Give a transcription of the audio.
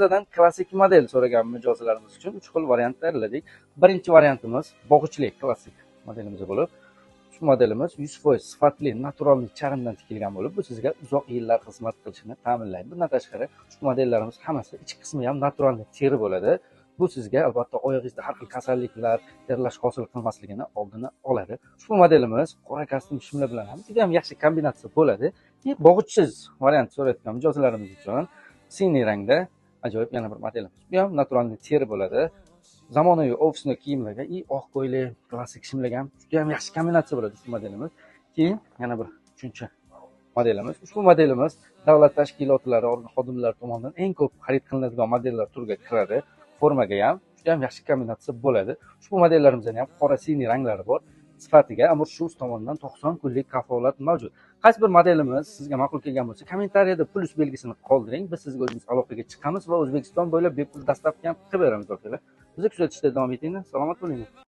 Bizdan klassik model so'ragan mijozlarimiz uchun 3 xil variant tayyorladik. Birinchi variantimiz bog'ichli klassik modelimiz bo'lib, shu modelimiz 100% sifatli naturalniy charmdan tikilgan bo'lib, bu sizga uzoq yillar xizmat qilishini ta'minlaydi. Bundan tashqari, shu modellarimiz hammasi ichki qismi ham naturalniy teri bo'ladi. Bu sizga albatta oyog'ingizda har xil kasalliklar, terlash hosil qilmasligini oldini oladi. Ushbu modelimiz qora kostyum shimlar bilan ham juda ham yaxshi kombinatsiya bo'ladi. Bog'ichsiz variant so'rayotgan mijozlarimiz uchun siniy rangda ajoyib yana bir modelimiz. Bu ham naturalniy teri bo'ladi. Zamonaviy ofisni kiyimlarga oq ko'ylak, klassik shimlarga ham juda ham yaxshi kombinatsiya bo'ladi ushbu modelimiz. Keyin yana bir uchinchi modelimiz. Ushbu modelimiz davlat tashkilotlari, organ xodimlari tomonidan eng ko'p xarid qilinadigan modellar turiga kiradi. Formaga ham juda ham yaxshi kombinatsiya bo'ladi. Ushbu modellarimizda ham qora siniy ranglari bor. Sifatiga Amurshus tomonidan 90 kunlik kafolat mavjud. Qaysi bir modelimiz sizga ma'qul kelgan bo'lsa, kommentariyada plus belgisini qoldiring. Biz sizga o'zimiz aloqaga chiqamiz va O'zbekiston bo'ylab bepul dostavka qilib beramiz. Bizni kuzatishda davom etinglar. Salomat bo'ling.